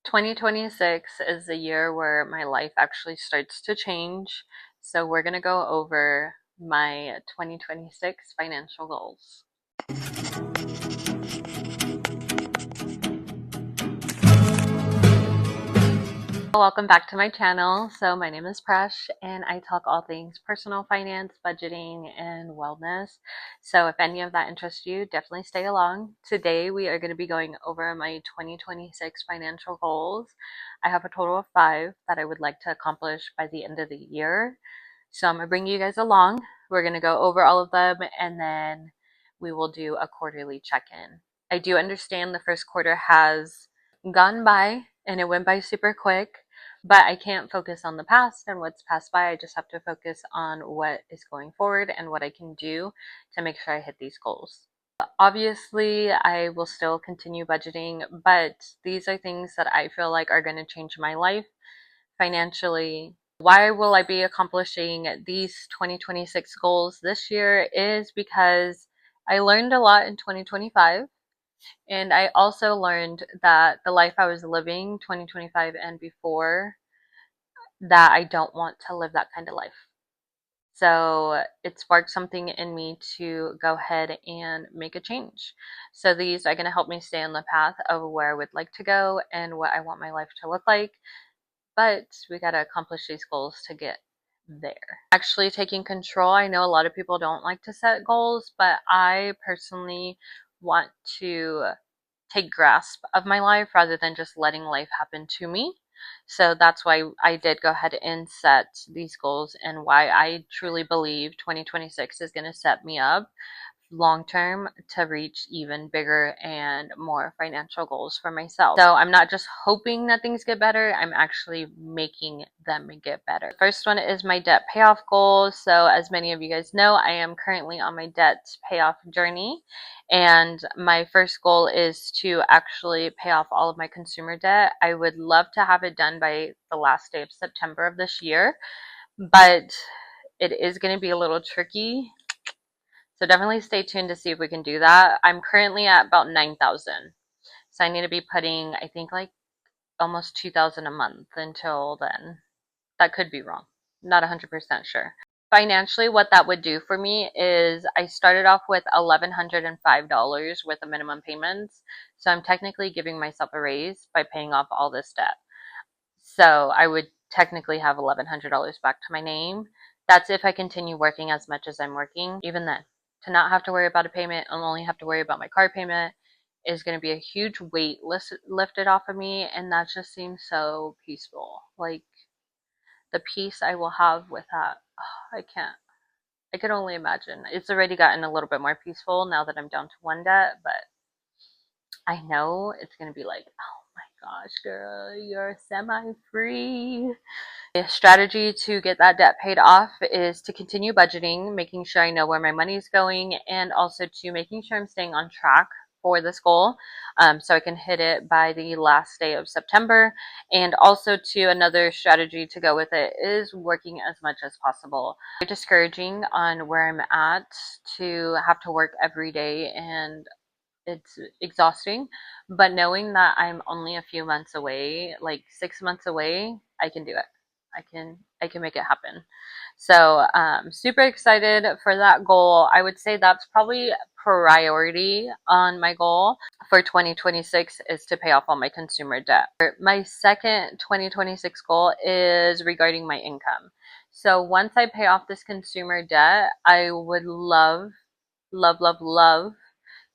2026 is the year where my life actually starts to change. So we're going to go over my 2026 financial goals. Welcome back to my channel. So my name is Presh and I talk all things personal finance, budgeting, and wellness. So if any of that interests you, definitely stay along. Today we are going to be going over my 2026 financial goals. I have a total of 5 that I would like to accomplish by the end of the year. So I'm going to bring you guys along. We're going to go over all of them and then we will do a quarterly check-in. I do understand the first quarter has gone by and it went by super quick, but I can't focus on the past and what's passed by. I just have to focus on what is going forward and what I can do to make sure I hit these goals. Obviously, I will still continue budgeting, but these are things that I feel like are going to change my life financially. Why will I be accomplishing these 2026 goals this year is because I learned a lot in 2025. And I also learned that the life I was living 2025 and before, that I don't want to live that kind of life. So it sparked something in me to go ahead and make a change. So these are going to help me stay on the path of where I would like to go and what I want my life to look like. But we got to accomplish these goals to get there. Actually taking control. I know a lot of people don't like to set goals, but I personally want to take grasp of my life rather than just letting life happen to me. So that's why I did go ahead and set these goals and why I truly believe 2026 is going to set me up long term to reach even bigger and more financial goals for myself. So I'm not just hoping that things get better, I'm actually making them get better. First one is my debt payoff goal. So as many of you guys know, I am currently on my debt payoff journey, and my first goal is to actually pay off all of my consumer debt. I would love to have it done by the last day of September of this year, but it is going to be a little tricky. So definitely stay tuned to see if we can do that. I'm currently at about 9,000. So I need to be putting, I think, like almost 2,000 a month until then. That could be wrong. Not 100% sure. Financially, what that would do for me is I started off with $1,105 with the minimum payments. So I'm technically giving myself a raise by paying off all this debt. So I would technically have $1,100 back to my name. That's if I continue working as much as I'm working. Even then, to not have to worry about a payment and only have to worry about my car payment is going to be a huge weight lifted off of me, and that just seems so peaceful. Like the peace I will have with that, I can't. I can only imagine. It's already gotten a little bit more peaceful now that I'm down to one debt, but I know it's going to be like, oh my gosh, girl, you're semi-free. A strategy to get that debt paid off is to continue budgeting, making sure I know where my money is going, and also to making sure I'm staying on track for this goal, so I can hit it by the last day of September. And also to another strategy to go with it is working as much as possible. It's discouraging on where I'm at to have to work every day, and it's exhausting, but knowing that I'm only a few months away, like 6 months away, I can do it. I can make it happen. So super excited for that goal. I would say that's probably priority on my goal for 2026 is to pay off all my consumer debt. My second 2026 goal is regarding my income. So once I pay off this consumer debt, I would love, love, love, love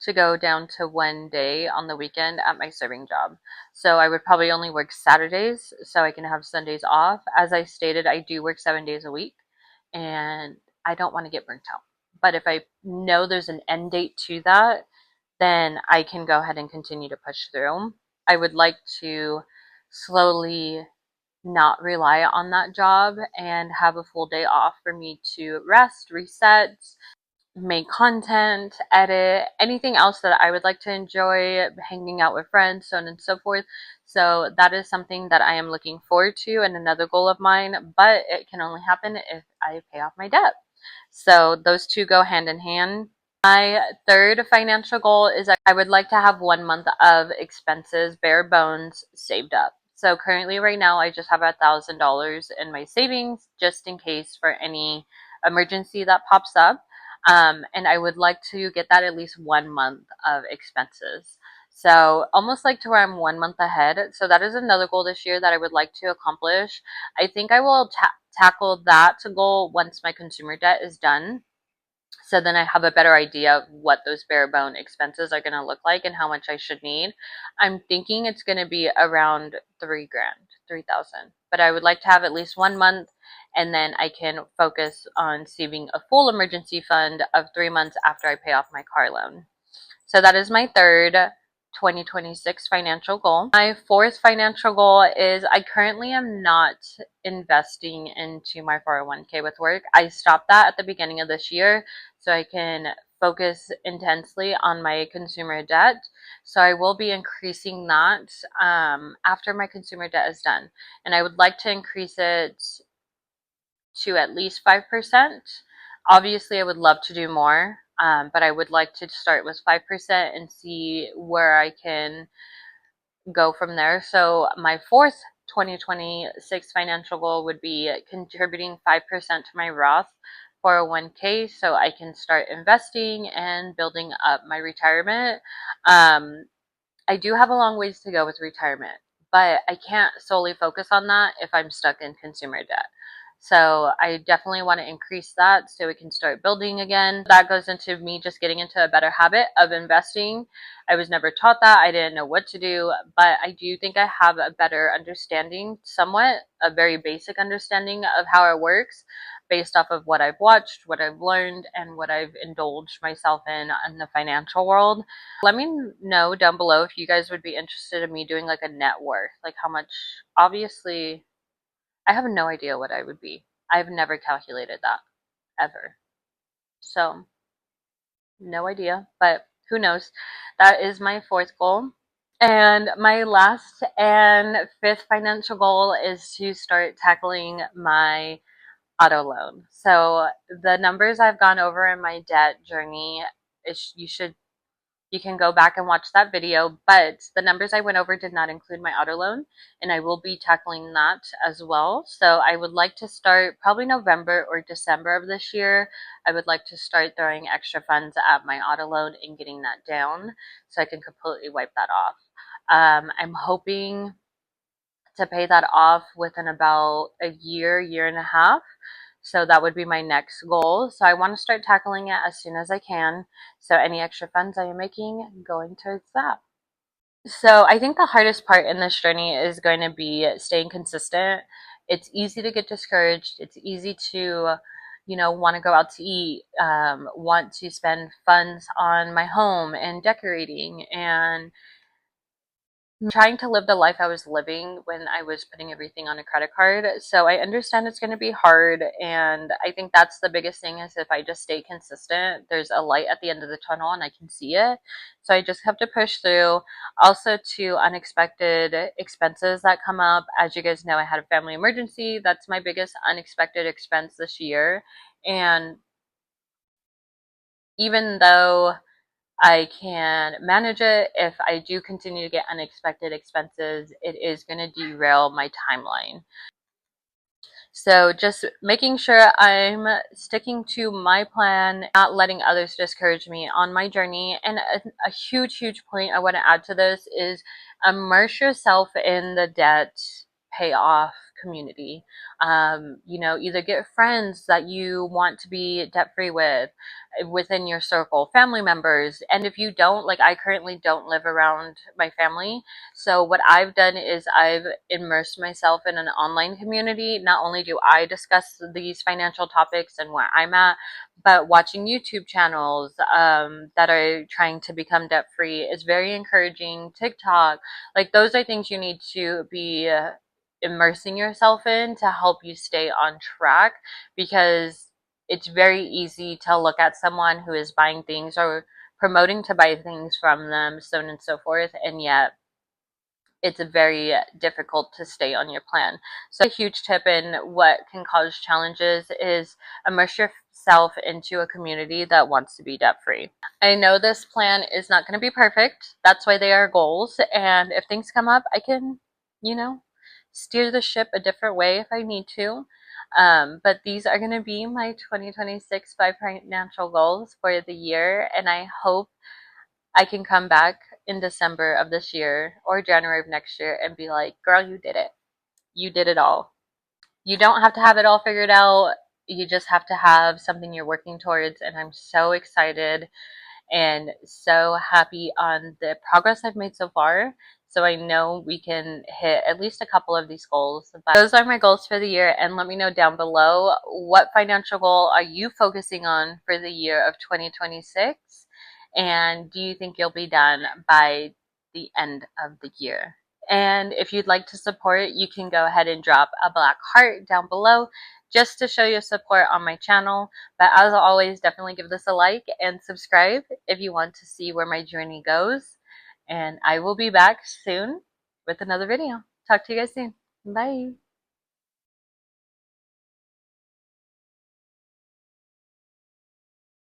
to go down to one day on the weekend at my serving job. So I would probably only work Saturdays so I can have Sundays off. As I stated, I do work 7 days a week and I don't want to get burnt out. But if I know there's an end date to that, then I can go ahead and continue to push through. I would like to slowly not rely on that job and have a full day off for me to rest, reset, make content, edit, anything else that I would like to enjoy, hanging out with friends, so on and so forth. So that is something that I am looking forward to and another goal of mine, but it can only happen if I pay off my debt. So those two go hand in hand. My third financial goal is I would like to have 1 month of expenses, bare bones, saved up. So currently right now I just have $1,000 in my savings just in case for any emergency that pops up. And I would like to get that at least 1 month of expenses. So almost like to where I'm 1 month ahead. So that is another goal this year that I would like to accomplish. I think I will tackle that goal once my consumer debt is done. So then I have a better idea of what those bare bone expenses are going to look like and how much I should need. I'm thinking it's going to be around 3 grand, 3,000. But I would like to have at least 1 month, and then I can focus on saving a full emergency fund of 3 months after I pay off my car loan. So that is my third 2026 financial goal. My fourth financial goal is I currently am not investing into my 401k with work. I stopped that at the beginning of this year so I can focus intensely on my consumer debt. So I will be increasing that after my consumer debt is done. And I would like to increase it to at least 5%. Obviously, I would love to do more, but I would like to start with 5% and see where I can go from there. So my fourth 2026 financial goal would be contributing 5% to my Roth 401k so I can start investing and building up my retirement. I do have a long ways to go with retirement, but I can't solely focus on that if I'm stuck in consumer debt. So I definitely want to increase that so we can start building again. That goes into me just getting into a better habit of investing. I was never taught that. I didn't know what to do, but I do think I have a better understanding, somewhat, a very basic understanding of how it works based off of what I've watched, what I've learned, and what I've indulged myself in the financial world. Let me know down below if you guys would be interested in me doing like a net worth, like how much. Obviously, I have no idea what I would be. I've never calculated that ever. So, no idea, but who knows? That is my fourth goal. And my last and fifth financial goal is to start tackling my auto loan. So, the numbers I've gone over in my debt journey is you can go back and watch that video, but the numbers I went over did not include my auto loan, and I will be tackling that as well. So I would like to start probably November or December of this year. I would like to start throwing extra funds at my auto loan and getting that down so I can completely wipe that off. I'm hoping to pay that off within about a year, year and a half. So that would be my next goal. So I want to start tackling it as soon as I can. So any extra funds I am making going towards that. So I think the hardest part in this journey is going to be staying consistent. It's easy to get discouraged. It's easy to, want to go out to eat, want to spend funds on my home and decorating and trying to live the life I was living when I was putting everything on a credit card. So I understand it's going to be hard. And I think that's the biggest thing is if I just stay consistent, there's a light at the end of the tunnel and I can see it. So I just have to push through. Also, to unexpected expenses that come up. As you guys know, I had a family emergency. That's my biggest unexpected expense this year. And even though I can manage it, if I do continue to get unexpected expenses, it is going to derail my timeline. So just making sure I'm sticking to my plan, not letting others discourage me on my journey. And a huge, huge point I want to add to this is immerse yourself in the debt payoff community. Either get friends that you want to be debt free with within your circle, family members. And if you don't, like I currently don't live around my family. So what I've done is I've immersed myself in an online community. Not only do I discuss these financial topics and where I'm at, but watching YouTube channels that are trying to become debt free is very encouraging. TikTok, like those are things you need to be immersing yourself in to help you stay on track, because it's very easy to look at someone who is buying things or promoting to buy things from them, so on and so forth, and yet it's very difficult to stay on your plan. So a huge tip in what can cause challenges is immerse yourself into a community that wants to be debt free. I know this plan is not going to be perfect. That's why they are goals. And if things come up, I can, steer the ship a different way if I need to. But these are going to be my 2026 financial goals for the year, and I hope I can come back in December of this year or January of next year and be like, girl, you did it. You did it all. You don't have to have it all figured out. You just have to have something you're working towards. And I'm so excited and so happy on the progress I've made so far. So I know we can hit at least a couple of these goals. But those are my goals for the year. And let me know down below, what financial goal are you focusing on for the year of 2026? And do you think you'll be done by the end of the year? And if you'd like to support, you can go ahead and drop a black heart down below just to show your support on my channel. But as always, definitely give this a like and subscribe if you want to see where my journey goes. And I will be back soon with another video. Talk to you guys soon. Bye.